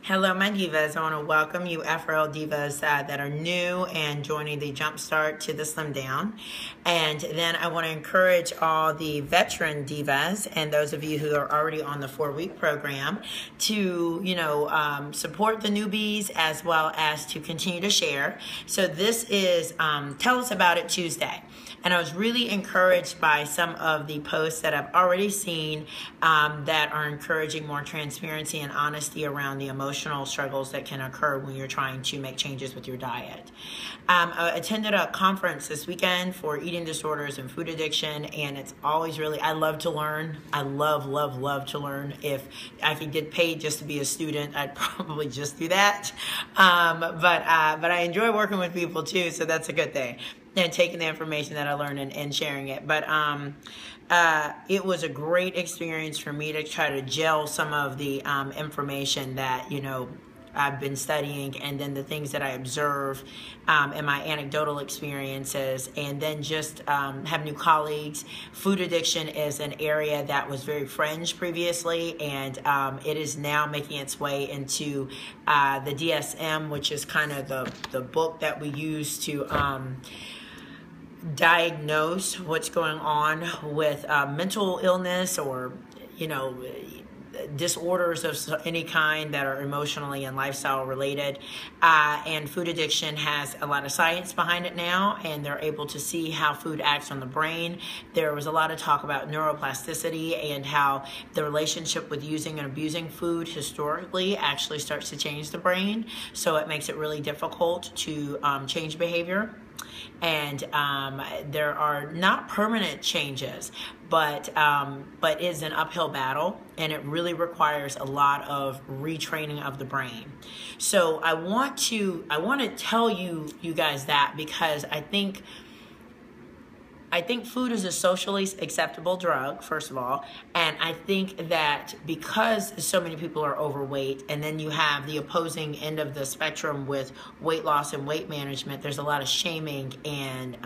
Hello, my divas. I want to welcome you F4L divas that are new and joining the Jumpstart to the Slim Down. And then I want to encourage all the veteran divas and those of you who are already on the 4-week program to, support the newbies as well as to continue to share. So this is Tell Us About It Tuesday. And I was really encouraged by some of the posts that I've already seen that are encouraging more transparency and honesty around the emotional struggles that can occur when you're trying to make changes with your diet. I attended a conference this weekend for eating disorders and food addiction, and it's always I love to learn. I love to learn. If I could get paid just to be a student, I'd probably just do that. But I enjoy working with people too, so that's a good thing. And taking the information that I learned and sharing it. But it was a great experience for me to try to gel some of the information that, I've been studying, and then the things that I observe in my anecdotal experiences, and then just have new colleagues. Food addiction is an area that was very fringe previously, and it is now making its way into the DSM, which is kind of the book that we use to diagnose what's going on with mental illness or, disorders of any kind that are emotionally and lifestyle related. And food addiction has a lot of science behind it now, and they're able to see how food acts on the brain. There was a lot of talk about neuroplasticity and how the relationship with using and abusing food historically actually starts to change the brain. So it makes it really difficult to change behavior. And there are not permanent changes, but is an uphill battle, and it really requires a lot of retraining of the brain. So I want to tell you guys that, because I think food is a socially acceptable drug, first of all, and I think that because so many people are overweight, and then you have the opposing end of the spectrum with weight loss and weight management, there's a lot of shaming and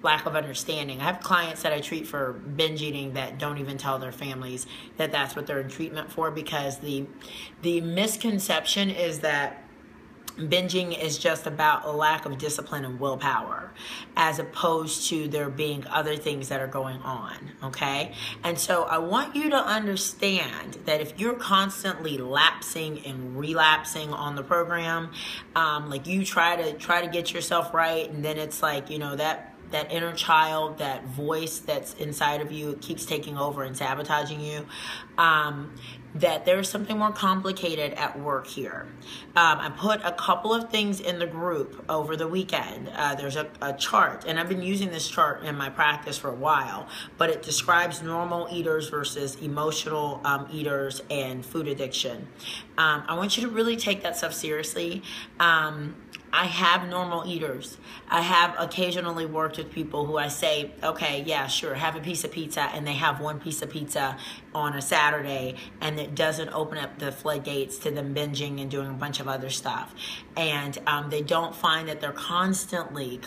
lack of understanding. I have clients that I treat for binge eating that don't even tell their families that that's what they're in treatment for, because the misconception is that binging is just about a lack of discipline and willpower, as opposed to there being other things that are going on, okay? And so I want you to understand that if you're constantly lapsing and relapsing on the program, like you try to get yourself right, and then it's like, that inner child, that voice that's inside of you, it keeps taking over and sabotaging you, that there's something more complicated at work here. I put a couple of things in the group over the weekend. There's a chart, and I've been using this chart in my practice for a while, but it describes normal eaters versus emotional eaters and food addiction. I want you to really take that stuff seriously. I have normal eaters. I have occasionally worked with people who I say, okay, yeah, sure, have a piece of pizza, and they have one piece of pizza on a Saturday, and it doesn't open up the floodgates to them binging and doing a bunch of other stuff. And they don't find that they're constantly,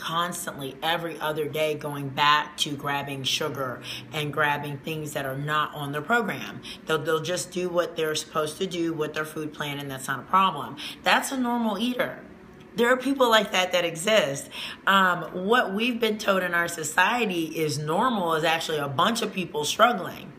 every other day going back to grabbing sugar and grabbing things that are not on their program. They'll just do what they're supposed to do with their food plan, and that's not a problem. That's a normal eater. There are people like that exist. What we've been told in our society is normal is actually a bunch of people struggling,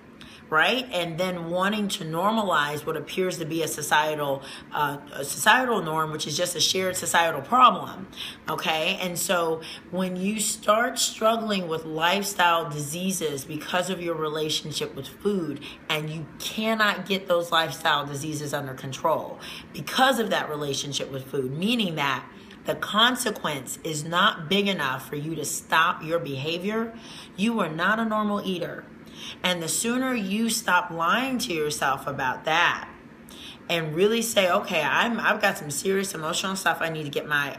right? And then wanting to normalize what appears to be a societal norm, which is just a shared societal problem, okay? And so when you start struggling with lifestyle diseases because of your relationship with food, and you cannot get those lifestyle diseases under control because of that relationship with food, meaning that the consequence is not big enough for you to stop your behavior, you are not a normal eater. And the sooner you stop lying to yourself about that and really say, okay, I've got some serious emotional stuff I need to get my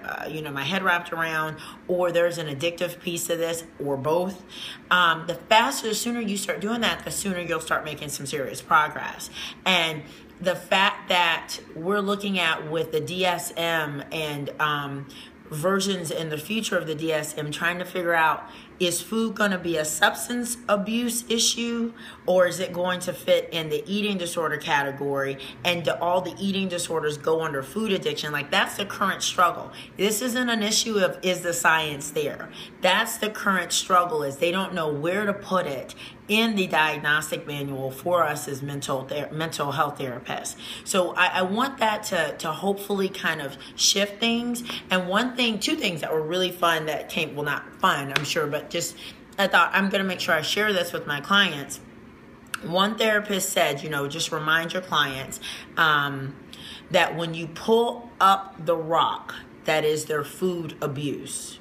my head wrapped around, or there's an addictive piece of this, or both, the sooner you start doing that, the sooner you'll start making some serious progress. And the fact that we're looking at with the DSM and versions in the future of the DSM, trying to figure out is food going to be a substance abuse issue, or is it going to fit in the eating disorder category? And do all the eating disorders go under food addiction? Like, that's the current struggle. This isn't an issue of, is the science there? That's the current struggle, is they don't know where to put it in the diagnostic manual for us as mental health therapists. So I want that to hopefully kind of shift things. And two things that were really fun that came, well, not fun, I'm sure, but just, I thought I'm going to make sure I share this with my clients. One therapist said, just remind your clients that when you pull up the rock, that is their food abuse.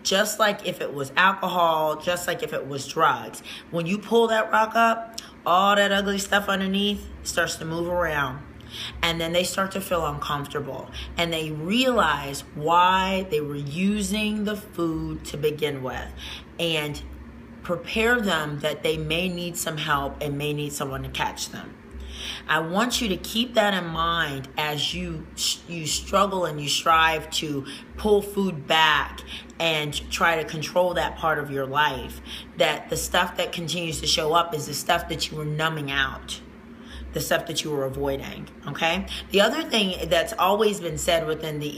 Just like if it was alcohol, just like if it was drugs. When you pull that rock up, all that ugly stuff underneath starts to move around. And then they start to feel uncomfortable. And they realize why they were using the food to begin with. And prepare them that they may need some help and may need someone to catch them. I want you to keep that in mind as you struggle and you strive to pull food back and try to control that part of your life, that the stuff that continues to show up is the stuff that you were numbing out, the stuff that you were avoiding, okay? The other thing that's always been said within the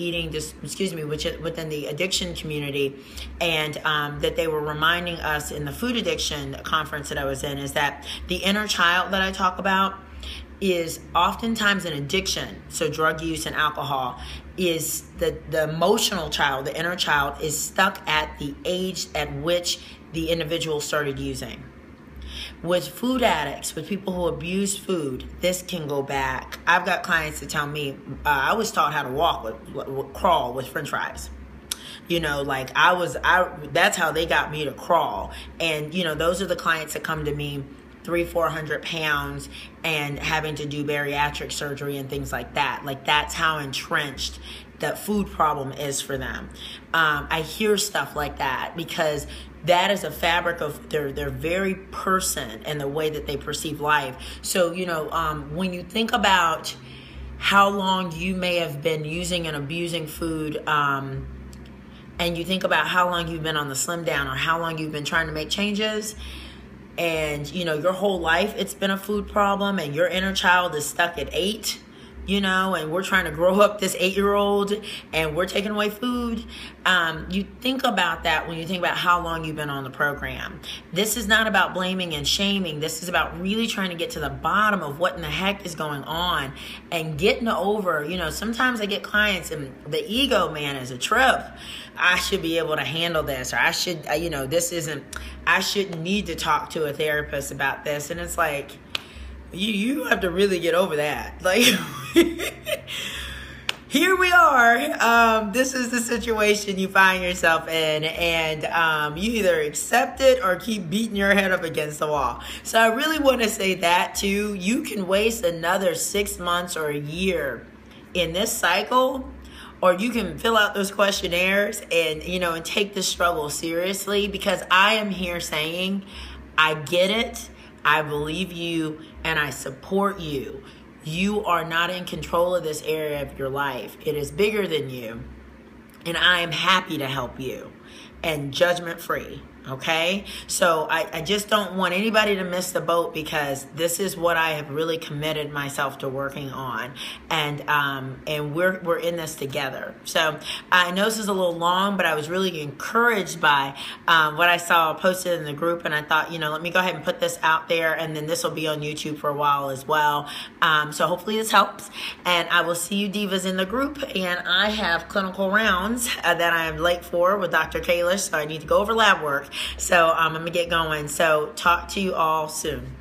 within the addiction community, and that they were reminding us in the food addiction conference that I was in, is that the inner child that I talk about is oftentimes an addiction. So drug use and alcohol is the emotional child, the inner child, is stuck at the age at which the individual started using. With food addicts, with people who abuse food, this can go back. I've got clients that tell me, I was taught how to crawl with French fries. That's how they got me to crawl. And, those are the clients that come to me 300-400 pounds and having to do bariatric surgery and things like that. Like, that's how entrenched that food problem is for them. I hear stuff like that because that is a fabric of their very person and the way that they perceive life. So, when you think about how long you may have been using and abusing food, and you think about how long you've been on the slim down or how long you've been trying to make changes, and your whole life it's been a food problem, and your inner child is stuck at 8, and we're trying to grow up this 8-year-old and we're taking away food. You think about that when you think about how long you've been on the program. This is not about blaming and shaming. This is about really trying to get to the bottom of what in the heck is going on and getting over, sometimes I get clients and the ego, man, is a trip. I should be able to handle this, or I should, I shouldn't need to talk to a therapist about this. And it's like, you have to really get over that. Like, here we are. This is the situation you find yourself in, and you either accept it or keep beating your head up against the wall. So I really want to say that too. You can waste another 6 months or a year in this cycle, or you can fill out those questionnaires and, and take this struggle seriously, because I am here saying, I get it, I believe you, and I support you. You are not in control of this area of your life. It is bigger than you, and I am happy to help you, and judgment-free. Okay, so I just don't want anybody to miss the boat, because this is what I have really committed myself to working on, and we're in this together. So I know this is a little long, but I was really encouraged by what I saw posted in the group, and I thought, let me go ahead and put this out there, and then this will be on YouTube for a while as well. So hopefully this helps, and I will see you divas in the group. And I have clinical rounds that I am late for with Dr. Kalish, so I need to go over lab work. So I'm going to get going. So talk to you all soon.